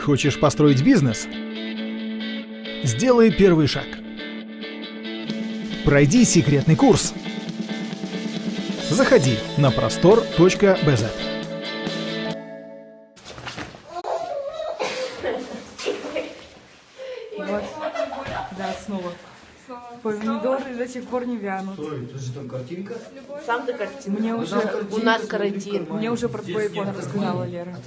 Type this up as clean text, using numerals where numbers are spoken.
Хочешь построить бизнес? Сделай первый шаг. Пройди секретный курс. Заходи на prostor.bz. Вот. Да, снова. Помидоры до сих пор не вянут. Это же там картинка. Сам ты картина. Мне уже, У нас карантин. мне уже про твой iPhone рассказала Лера.